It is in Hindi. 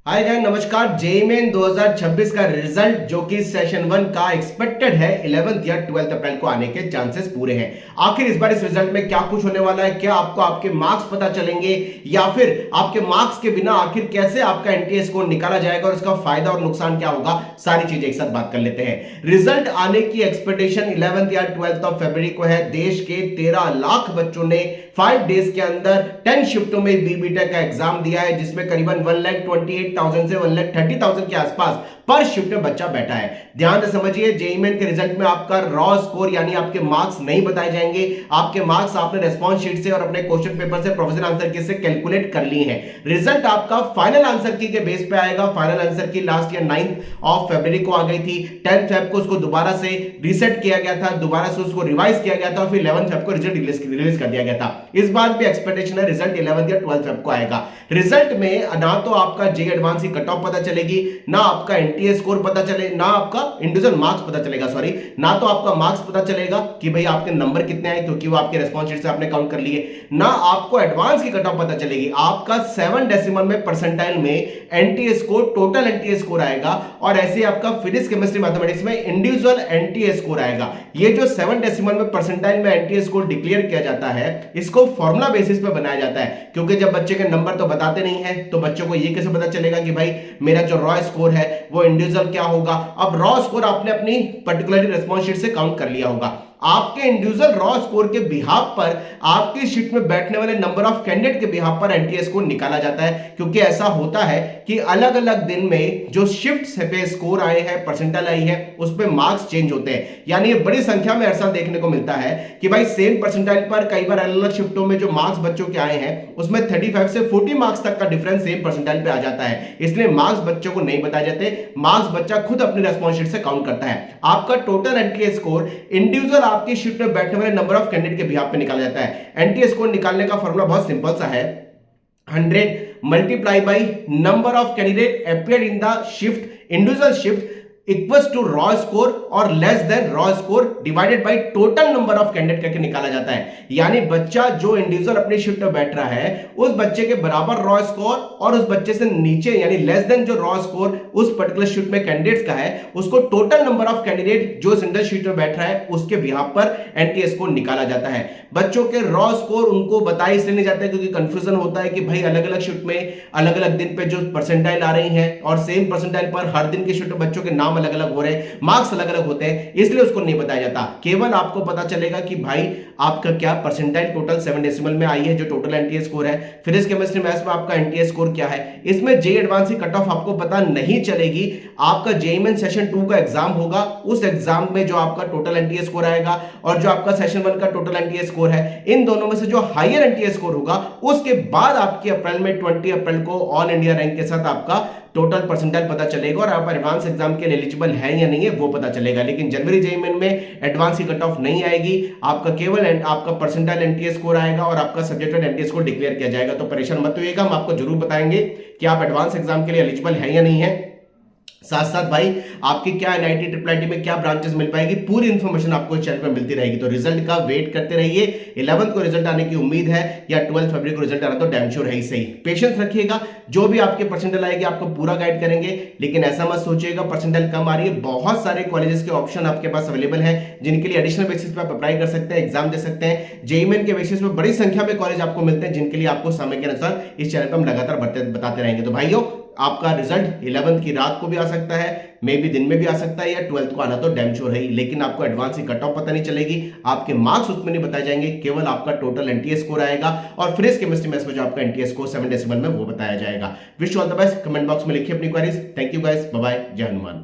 हाय गाइस, नमस्कार। जेईई मेन 2026 का रिजल्ट जो कि सेशन 1 का एक्सपेक्टेड है 11th या 12th अप्रैल को आने के चांसेस पूरे हैं। आखिर इस बार इस रिजल्ट में क्या कुछ होने वाला है, क्या आपको आपके मार्क्स पता चलेंगे या फिर आपके मार्क्स के बिना आखिर कैसे आपका एनटीए स्कोर निकाला जाएगा और इसका फायदा और नुकसान क्या होगा, सारी चीजें एक साथ बात कर लेते हैं। रिजल्ट आने की एक्सपेक्टेशन 11th या 12th ऑफ फरवरी को है। देश के 13 लाख बच्चों ने 5 डेज के अंदर 10 शिफ्टों में बीबीटेक का एग्जाम दिया है, जिसमें करीबन 1,28,000 से 1,30,000 के आसपास पर शिफ्ट में बच्चा बैठा है। ध्यान से समझिए, जेईई मेन के रिजल्ट में आपका रॉ स्कोर यानी आपके मार्क्स नहीं बताए जाएंगे। आपके मार्क्स आपने रेस्पॉन्स शीट से और अपने क्वेश्चन पेपर से प्रोविजनल आंसर की से कैलकुलेट कर ली है। रिजल्ट आपका फाइनल आंसर की के बेस पे आएगा। फाइनल आंसर की last year 9th of February को आ गई थी। 10th फेब को उसको दोबारा से रीसेट किया गया था, दोबारा से उसको रिवाइज किया गया था और फिर 11th फेब को रिजल्ट रिलीज कर दिया गया था। इस बार भी एक्सपेक्टेशन है रिजल्ट 11th या 12th फेब को आएगा। रिजल्ट में ना तो आपका जेईई एडवांस की कट ऑफ पता चलेगी, ना आपका एनटीए स्कोर पता चले, ना आपका इंडिविजुअल मार्क्स पता चलेगा, ना तो आपका मार्क्स पता चलेगा कि भाई आपके नंबर कितने आए क्योंकि वो आपके रेस्पॉन्स शीट से आपने काउंट कर लिए, ना आपको एडवांस की कट ऑफ पता चलेगी। आपका 7 डेसिमल में परसेंटाइल में NTA score, total NTA score आएगा और ऐसे आपका फिजिक्स केमिस्ट्री मैथमेटिक्स में इंडिविजुअल एनटीए स्कोर आएगा। ये जो 7 डेसिमल में परसेंटाइल में एनटीए स्कोर डिक्लेयर किया जाता है, इसको फॉर्मूला बेसिस पे बनाया जाता है, क्योंकि जब बच्चे के नंबर तो बताते नहीं है तो बच्चों को ये कैसे पता चलेगा कि भाई मेरा जो रॉ स्कोर है वो इंडिविजुअल क्या होगा। अब रॉ स्कोर आपने अपनी पर्टिकुलरली रेस्पॉन्स शीट से काउंट कर लिया होगा। आपके इंडिविजुअल रॉ स्कोर के बिहाफ पर, आपकी शीट में बैठने वाले नंबर ऑफ कैंडिडेट के बिहाफ पर एनटीए स्कोर निकाला जाता है, क्योंकि ऐसा होता है कि अलग अलग दिन में जो शिफ्ट्स पे स्कोर आए हैं, परसेंटाइल आई है, उस पे मार्क्स चेंज होते हैं। यानी ये बड़ी संख्या में ऐसा देखने को मिलता है कि भाई सेम परसेंटाइल पर कई बार अलग अलग शिफ्टों में जो मार्क्स बच्चों के आए हैं उसमें 35 से 40 मार्क्स तक का डिफरेंस सेम परसेंटाइल पे आ जाता है। इसलिए मार्क्स बच्चों को नहीं बताए जाते, मार्क्स बच्चा खुद अपनी रेस्पॉन्स शीट से काउंट करता है। आपका टोटल एनटीए स्कोर इंडिविजुअल आपकी शीट में बैठने वाले नंबर ऑफ कैंडिडेट के बिहाफ पे निकाला जाता है। एनटीए स्कोर निकालने का फॉर्मूला बहुत सिंपल सा है, 100 multiply by number of candidate appeared in the shift, individual shift equals to raw score और less than raw score divided by total number of candidate करके निकाला जाता है। यानी बच्चा जो इंडिविजुअल अपनी शिफ्ट में बैठ रहा है उस बच्चे के बराबर रॉ स्कोर और उस बच्चे से नीचे यानी लेस देन जो रॉ स्कोर उस पर्टिकुलर शिफ्ट में कैंडिडेट्स का है, उसको टोटल नंबर ऑफ कैंडिडेट जो सिंगल शिफ्ट में बैठ रहा है उसके बिहाफ पर एनटीए स्कोर निकाला जाता है। बच्चों के रॉ स्कोर उनको बताए इसलिए नहीं जाता क्योंकि कंफ्यूजन होता है कि भाई अलग अलग शिफ्ट में अलग अलग दिन पे जो परसेंटाइल आ रही है और सेम परसेंटाइल पर हर दिन के शिफ्ट में बच्चों के नाम अलग अलग हो रहे हैं, मार्क्स अलग अलग होते हैं, इसलिए उसको नहीं बताया जाता। केवल आपको पता चलेगा कि भाई आपका क्या परसेंटाइल टोटल 7 डेसिमल में आई है जो टोटल एनटीए स्कोर है। फिजिक्स केमिस्ट्री मैथ्स में आपका एनटीए स्कोर क्या है, इसमें जेईई एडवांस की कट ऑफ आपको पता नहीं चलेगी। आपका जेईई मेन सेशन 2 का एग्जाम होगा, उस एग्जाम में जो आपका टोटल एनटीए स्कोर आएगा और जो आपका सेशन 1 का टोटल एनटीए स्कोर है, इन दोनों में से जो हायर एनटीए स्कोर होगा उसके बाद आपकी अप्रैल में 20 अप्रैल को ऑल इंडिया रैंक के साथ आपका टोटल परसेंटाइल पता चलेगा और आप एडवांस एग्जाम के लिए एलिजिबल है या नहीं है वो पता चलेगा। लेकिन जनवरी जेईई मेन में एडवांस की कट ऑफ नहीं आएगी, आपका केवल आपका परसेंटाइल एनटीए स्कोर आएगा और आपका सब्जेक्ट एनटीए स्कोर डिक्लेयर किया जाएगा। तो परेशान मत होइएगा, हम आपको जरूर बताएंगे कि आप एडवांस एग्जाम के लिए एलिजिबल है या नहीं है। साथ साथ भाई आपकी क्या एनआईटी ट्रिपल आईटी में क्या ब्रांचेस मिल पाएगी, पूरी इंफॉर्मेशन आपको चैनल पे मिलती रहेगी। तो रिजल्ट का वेट करते रहिए। 11th को रिजल्ट आने की उम्मीद है या 12 फरवरी को रिजल्ट आना तो डैम श्योर है ही सही। पेशेंस रखिएगा, जो भी आपके परसेंटाइल आएगी आपको पूरा गाइड करेंगे, लेकिन ऐसा मत सोचिएगा परसेंटाइल कम आ रही है। बहुत सारे कॉलेजेस के ऑप्शन आपके पास अवेलेबल है जिनके लिए एडिशनल बेसिस पे आप अप्लाई कर सकते हैं, एग्जाम दे सकते हैं। जेईई मेन के बेसिस पे बड़ी संख्या में कॉलेज आपको मिलते हैं जिनके लिए आपको समय के अनुसार इस चैनल पर हम लगातार बताते रहेंगे। तो भाइयों, आपका रिजल्ट 11th की रात को भी आ सकता है, मे भी दिन में भी आ सकता है या 12th को आना तो डैम श्योर है ही, लेकिन आपको एडवांस की कट ऑफ पता नहीं चलेगी, आपके मार्क्स उसमें नहीं बताए जाएंगे, केवल आपका टोटल एनटीए स्कोर आएगा और फिजिक्स केमिस्ट्री मैथ्स में जो आपका एनटीए स्कोर 7 डेसिमल में वो बताया जाएगा। Wish you all the best. Comment box में लिखिए अपनी queries. Thank you guys, bye bye, Jai Hanuman.